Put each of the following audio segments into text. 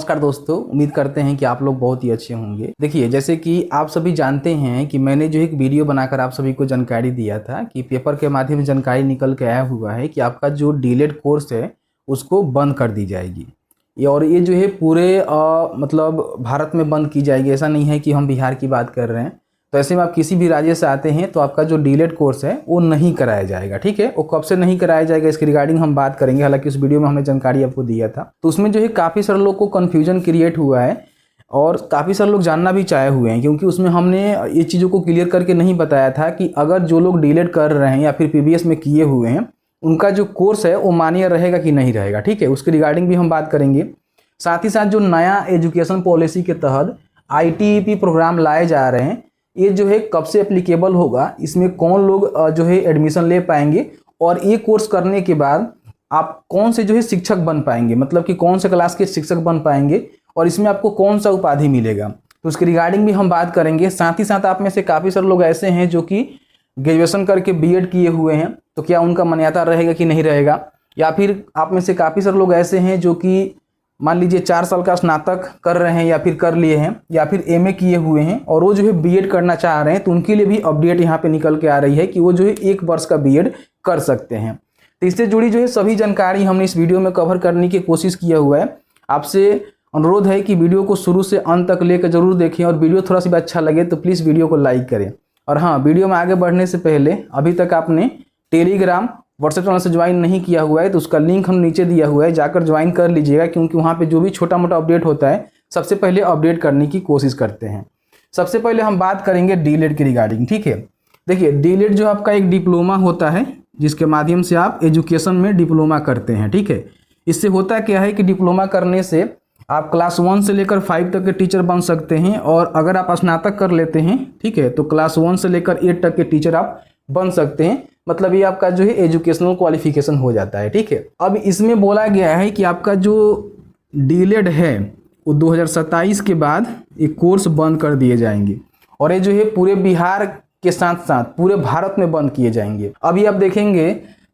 नमस्कार दोस्तों, उम्मीद करते हैं कि आप लोग बहुत ही अच्छे होंगे। देखिए, जैसे कि आप सभी जानते हैं कि मैंने जो एक वीडियो बनाकर आप सभी को जानकारी दिया था कि पेपर के माध्यम से जानकारी निकल के आया हुआ है कि आपका जो डीलेड कोर्स है उसको बंद कर दी जाएगी। और ये जो है पूरे मतलब भारत में बंद की जाएगी। ऐसा नहीं है कि हम बिहार की बात कर रहे हैं। तो ऐसे में आप किसी भी राज्य से आते हैं तो आपका जो डीलेड कोर्स है वो नहीं कराया जाएगा। ठीक है, वो कब से नहीं कराया जाएगा इसके रिगार्डिंग हम बात करेंगे। हालांकि उस वीडियो में हमने जानकारी आपको दिया था, तो उसमें जो है काफ़ी सारे लोग को कन्फ्यूजन क्रिएट हुआ है और काफ़ी सारे लोग जानना भी चाहे हुए हैं, क्योंकि उसमें हमने ये चीज़ों को क्लियर करके नहीं बताया था कि अगर जो लोग डीलेड कर रहे हैं या फिर PBS में किए हुए हैं उनका जो कोर्स है वो मान्य रहेगा कि नहीं रहेगा। ठीक है, उसके रिगार्डिंग भी हम बात करेंगे। साथ ही साथ जो नया एजुकेशन पॉलिसी के तहत ITEP प्रोग्राम लाए जा रहे हैं, ये जो है कब से एप्लीकेबल होगा, इसमें कौन लोग जो है एडमिशन ले पाएंगे और ये कोर्स करने के बाद आप कौन से जो है शिक्षक बन पाएंगे, मतलब कि कौन से क्लास के शिक्षक बन पाएंगे और इसमें आपको कौन सा उपाधि मिलेगा, तो उसके रिगार्डिंग भी हम बात करेंगे। साथ ही साथ आप में से काफ़ी सारे लोग ऐसे हैं जो कि ग्रेजुएशन करके BEd किए हुए हैं, तो क्या उनका मान्यता रहेगा कि नहीं रहेगा। या फिर आप में से काफ़ी सारे लोग ऐसे हैं जो कि मान लीजिए 4 साल का स्नातक कर रहे हैं या फिर कर लिए हैं या फिर MA किए हुए हैं और वो जो है BEd करना चाह रहे हैं, तो उनके लिए भी अपडेट यहाँ पे निकल के आ रही है कि वो जो है 1 वर्ष का BEd कर सकते हैं। तो इससे जुड़ी जो है सभी जानकारी हमने इस वीडियो में कवर करने की कोशिश किया हुआ है। आपसे अनुरोध है कि वीडियो को शुरू से अंत तक लेकर जरूर देखें और वीडियो थोड़ा सा भी अच्छा लगे तो प्लीज़ वीडियो को लाइक करें। और हाँ, वीडियो में आगे बढ़ने से पहले अभी तक आपने टेलीग्राम व्हाट्सएप चैनल से ज्वाइन नहीं किया हुआ है तो उसका लिंक हम नीचे दिया हुआ है, जाकर ज्वाइन कर लीजिएगा, क्योंकि वहाँ पे जो भी छोटा मोटा अपडेट होता है सबसे पहले अपडेट करने की कोशिश करते हैं। सबसे पहले हम बात करेंगे डीलेड के रिगार्डिंग। ठीक है, देखिए डीलेड जो आपका एक डिप्लोमा होता है जिसके माध्यम से आप एजुकेशन में डिप्लोमा करते हैं। ठीक है, इससे होता क्या है कि डिप्लोमा करने से आप क्लास 1 से लेकर 5 तक के टीचर बन सकते हैं और अगर आप स्नातक कर लेते हैं, ठीक है, तो क्लास 1 से लेकर 8 तक के टीचर आप बन सकते हैं। मतलब ये आपका जो है एजुकेशनल क्वालिफिकेशन हो जाता है। ठीक है, अब इसमें बोला गया है कि आपका जो डीलेड है वो 2027 के बाद ये कोर्स बंद कर दिए जाएंगे और ये जो है पूरे बिहार के साथ साथ पूरे भारत में बंद किए जाएंगे। अभी आप देखेंगे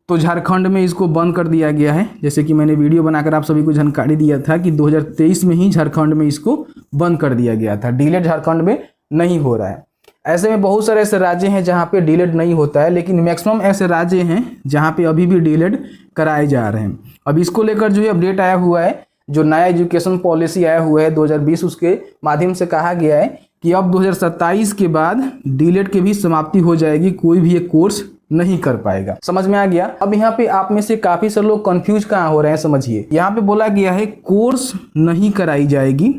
तो झारखंड में इसको बंद कर दिया गया है, जैसे कि मैंने वीडियो बनाकर आप सभी को जानकारी दिया था कि 2023 में ही झारखंड में इसको बंद कर दिया गया था। डीलेड झारखंड में नहीं हो रहा है। ऐसे में बहुत सारे ऐसे राज्य हैं जहाँ पे डीलेड नहीं होता है, लेकिन मैक्सिमम ऐसे राज्य हैं जहाँ पे अभी भी डीलेड कराए जा रहे हैं। अब इसको लेकर जो है अपडेट आया हुआ है, जो नया एजुकेशन पॉलिसी आया हुआ है 2020, उसके माध्यम से कहा गया है कि अब 2027 के बाद डीलेड की भी समाप्ति हो जाएगी, कोई भी एक कोर्स नहीं कर पाएगा। समझ में आ गया। अब यहाँ पे आप में से काफ़ी सारे लोग कन्फ्यूज कहाँ हो रहे हैं, समझिए। यहाँ पे बोला गया है कोर्स नहीं कराई जाएगी,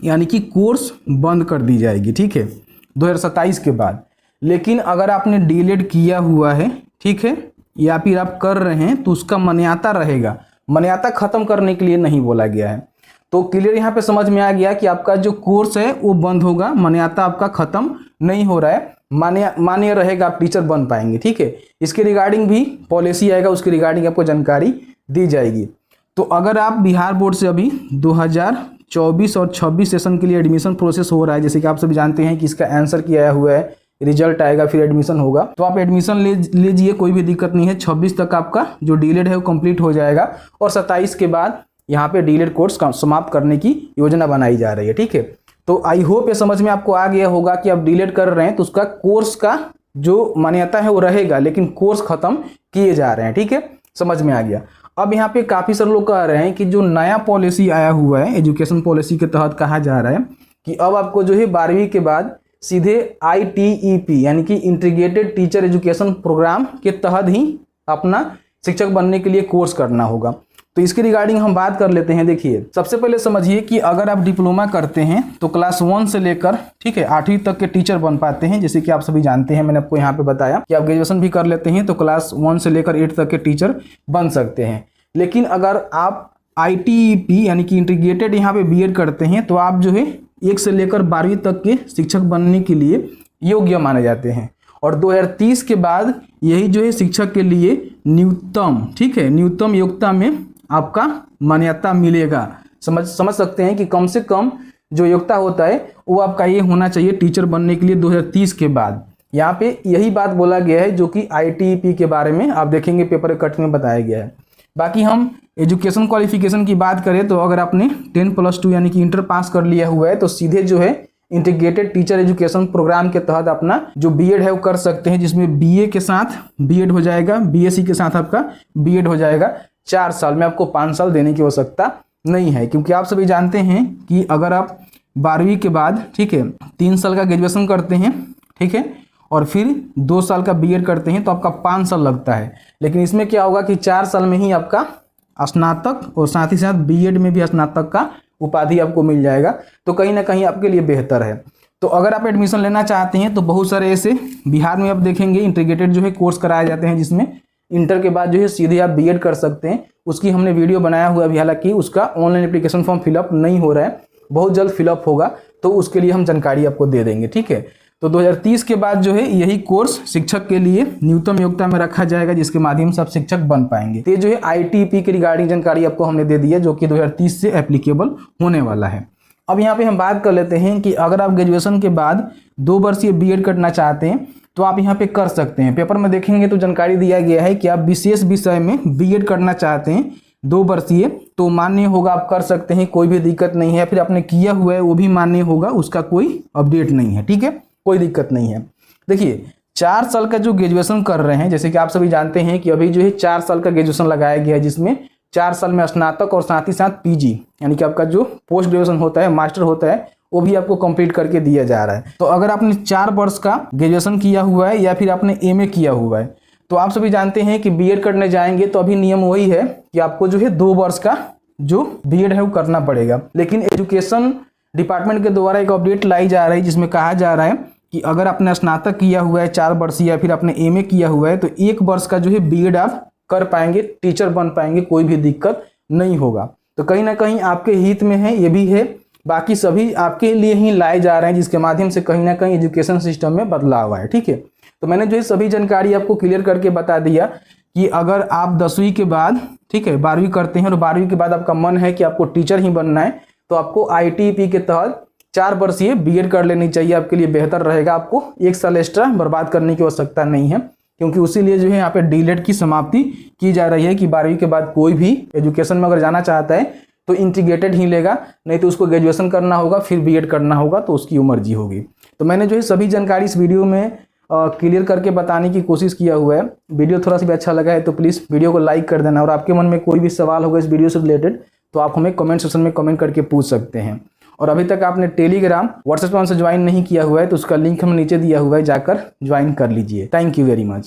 यानी कि कोर्स बंद कर दी जाएगी। ठीक है, 2027 के बाद। लेकिन अगर आपने डीलेड किया हुआ है, ठीक है, या फिर आप कर रहे हैं तो उसका मान्यता रहेगा। मान्यता खत्म करने के लिए नहीं बोला गया है। तो क्लियर यहाँ पे समझ में आ गया कि आपका जो कोर्स है वो बंद होगा, मान्यता आपका खत्म नहीं हो रहा है, मान्य रहेगा, आप टीचर बन पाएंगे। ठीक है, इसके रिगार्डिंग भी पॉलिसी आएगा, उसके रिगार्डिंग आपको जानकारी दी जाएगी। तो अगर आप बिहार बोर्ड से अभी 2024 और 26 सेशन के लिए एडमिशन प्रोसेस हो रहा है, जैसे कि आप सभी जानते हैं कि इसका आंसर किया हुआ है, रिजल्ट आएगा फिर एडमिशन होगा, तो आप एडमिशन लीजिए, कोई भी दिक्कत नहीं है। 26 तक आपका जो डीलेड है वो कंप्लीट हो जाएगा और 27 के बाद यहाँ पे डीलेड कोर्स समाप्त करने की योजना बनाई जा रही है। ठीक है, तो आई होप ये समझ में आपको आ गया होगा कि आप डीलेड कर रहे हैं तो उसका कोर्स का जो मान्यता है वो रहेगा, लेकिन कोर्स खत्म किए जा रहे हैं। ठीक है, समझ में आ गया। अब यहाँ पे काफ़ी सारे लोग कह रहे हैं कि जो नया पॉलिसी आया हुआ है एजुकेशन पॉलिसी के तहत कहा जा रहा है कि अब आपको जो है 12वीं के बाद सीधे ITEP यानी कि इंटीग्रेटेड टीचर एजुकेशन प्रोग्राम के तहत ही अपना शिक्षक बनने के लिए कोर्स करना होगा। तो इसके रिगार्डिंग हम बात कर लेते हैं। देखिए, सबसे पहले समझिए कि अगर आप डिप्लोमा करते हैं तो क्लास 1 से लेकर, ठीक है, 8वीं तक के टीचर बन पाते हैं। जैसे कि आप सभी जानते हैं, मैंने आपको यहाँ पे बताया कि आप ग्रेजुएशन भी कर लेते हैं तो क्लास 1 से लेकर 8 तक के टीचर बन सकते हैं। लेकिन अगर आप ITEP यानी कि इंटीग्रेटेड यहाँ पे BEd करते हैं तो आप जो है 1 से लेकर 12वीं तक के शिक्षक बनने के लिए योग्य माने जाते हैं और 2030 के बाद यही जो है शिक्षक के लिए न्यूनतम, ठीक है, न्यूनतम योग्यता में आपका मान्यता मिलेगा। समझ सकते हैं कि कम से कम जो योग्यता होता है वो आपका ये होना चाहिए टीचर बनने के लिए 2030 के बाद। यहाँ पे यही बात बोला गया है जो कि ITEP के बारे में आप देखेंगे पेपर कट में बताया गया है। बाकी हम एजुकेशन क्वालिफिकेशन की बात करें तो अगर आपने 10+2 यानी कि इंटर पास कर लिया हुआ है तो सीधे जो है इंटीग्रेटेड टीचर एजुकेशन प्रोग्राम के तहत अपना जो बीएड है वो कर सकते हैं, जिसमें बीए के साथ बीएड हो जाएगा, बीएससी के साथ आपका बीएड हो जाएगा 4 साल में। आपको 5 साल देने की आवश्यकता नहीं है, क्योंकि आप सभी जानते हैं कि अगर आप 12वीं के बाद, ठीक है, 3 साल का ग्रेजुएशन करते हैं, ठीक है, और फिर 2 साल का बीएड करते हैं तो आपका 5 साल लगता है। लेकिन इसमें क्या होगा कि 4 साल में ही आपका स्नातक और साथ ही साथ बीएड में भी स्नातक का उपाधि आपको मिल जाएगा, तो कहीं ना कहीं आपके लिए बेहतर है। तो अगर आप एडमिशन लेना चाहते हैं तो बहुत सारे ऐसे बिहार में आप देखेंगे इंटीग्रेटेड जो है कोर्स कराए जाते हैं, जिसमें इंटर के बाद जो है सीधे आप बीएड कर सकते हैं। उसकी हमने वीडियो बनाया हुआ अभी, हालांकि उसका ऑनलाइन एप्लीकेशन फॉर्म फिलअप नहीं हो रहा है, बहुत जल्द फिलअप होगा, तो उसके लिए हम जानकारी आपको दे देंगे, ठीक है। तो 2030 के बाद जो है यही कोर्स शिक्षक के लिए न्यूनतम योग्यता में रखा जाएगा, जिसके माध्यम से आप शिक्षक बन पाएंगे। तो ये जो है आईटीपी के रिगार्डिंग जानकारी आपको हमने दे दी है, जो कि 2030 से एप्लीकेबल होने वाला है। अब यहाँ पे हम बात कर लेते हैं कि अगर आप ग्रेजुएशन के बाद 2 वर्षीय बीएड करना चाहते हैं तो आप यहाँ पे कर सकते हैं। पेपर में देखेंगे तो जानकारी दिया गया है कि आप विशेष विषय में बीएड करना चाहते हैं 2 वर्षीय, तो मान्य होगा, आप कर सकते हैं, कोई भी दिक्कत नहीं है। फिर आपने किया हुआ है वो भी मान्य होगा, उसका कोई अपडेट नहीं है, ठीक है, कोई दिक्कत नहीं है। देखिए 4 साल का जो ग्रेजुएशन कर रहे हैं, जैसे कि आप सभी जानते हैं कि अभी जो है 4 साल का ग्रेजुएशन लगाया गया है, जिसमें 4 साल में स्नातक और साथ ही साथ पीजी यानी कि आपका जो पोस्ट ग्रेजुएशन होता है, मास्टर होता है, वो भी आपको कंप्लीट करके दिया जा रहा है। तो अगर आपने 4 वर्ष का ग्रेजुएशन किया हुआ है या फिर आपने एमए किया हुआ है, तो आप सभी जानते हैं कि बीएड करने जाएंगे तो अभी नियम वही है कि आपको जो है 2 वर्ष का जो बीएड है वो करना पड़ेगा। लेकिन एजुकेशन डिपार्टमेंट के द्वारा एक अपडेट लाई जा रही है, जिसमें कहा जा रहा है कि अगर आपने स्नातक किया हुआ है 4 वर्षीय या फिर आपने एमए किया हुआ है तो 1 वर्ष का जो है बीएड आप कर पाएंगे, टीचर बन पाएंगे, कोई भी दिक्कत नहीं होगा। तो कहीं ना कहीं आपके हित में है, ये भी है, बाकी सभी आपके लिए ही लाए जा रहे हैं, जिसके माध्यम से कहीं ना कहीं एजुकेशन सिस्टम में बदलाव आए, ठीक है। तो मैंने जो है सभी जानकारी आपको क्लियर करके बता दिया कि अगर आप 10वीं के बाद, ठीक है, 12वीं करते हैं और 12वीं के बाद आपका मन है कि आपको टीचर ही बनना है, तो आपको आईटीपी के तहत 4 वर्षीय बीएड कर लेनी चाहिए, आपके लिए बेहतर रहेगा। आपको 1 साल एक्स्ट्रा बर्बाद करने की आवश्यकता नहीं है, क्योंकि उसी लिए जो है यहाँ पे डीलेट की समाप्ति की जा रही है कि 12वीं के बाद कोई भी एजुकेशन में अगर जाना चाहता है तो इंटीग्रेटेड ही लेगा, नहीं तो उसको ग्रेजुएशन करना होगा, फिर बीएड करना होगा, तो उसकी मर्जी होगी। तो मैंने जो है सभी जानकारी इस वीडियो में क्लियर करके बताने की कोशिश किया हुआ है। वीडियो थोड़ा सा भी अच्छा लगा है तो प्लीज़ वीडियो को लाइक कर देना, और आपके मन में कोई भी सवाल होगा इस वीडियो से रिलेटेड तो आप हमें कमेंट सेक्शन में कमेंट करके पूछ सकते हैं। और अभी तक आपने टेलीग्राम व्हाट्सएप से ज्वाइन नहीं किया हुआ है तो उसका लिंक हम नीचे दिया हुआ है, जाकर ज्वाइन कर लीजिए। Thank you very much.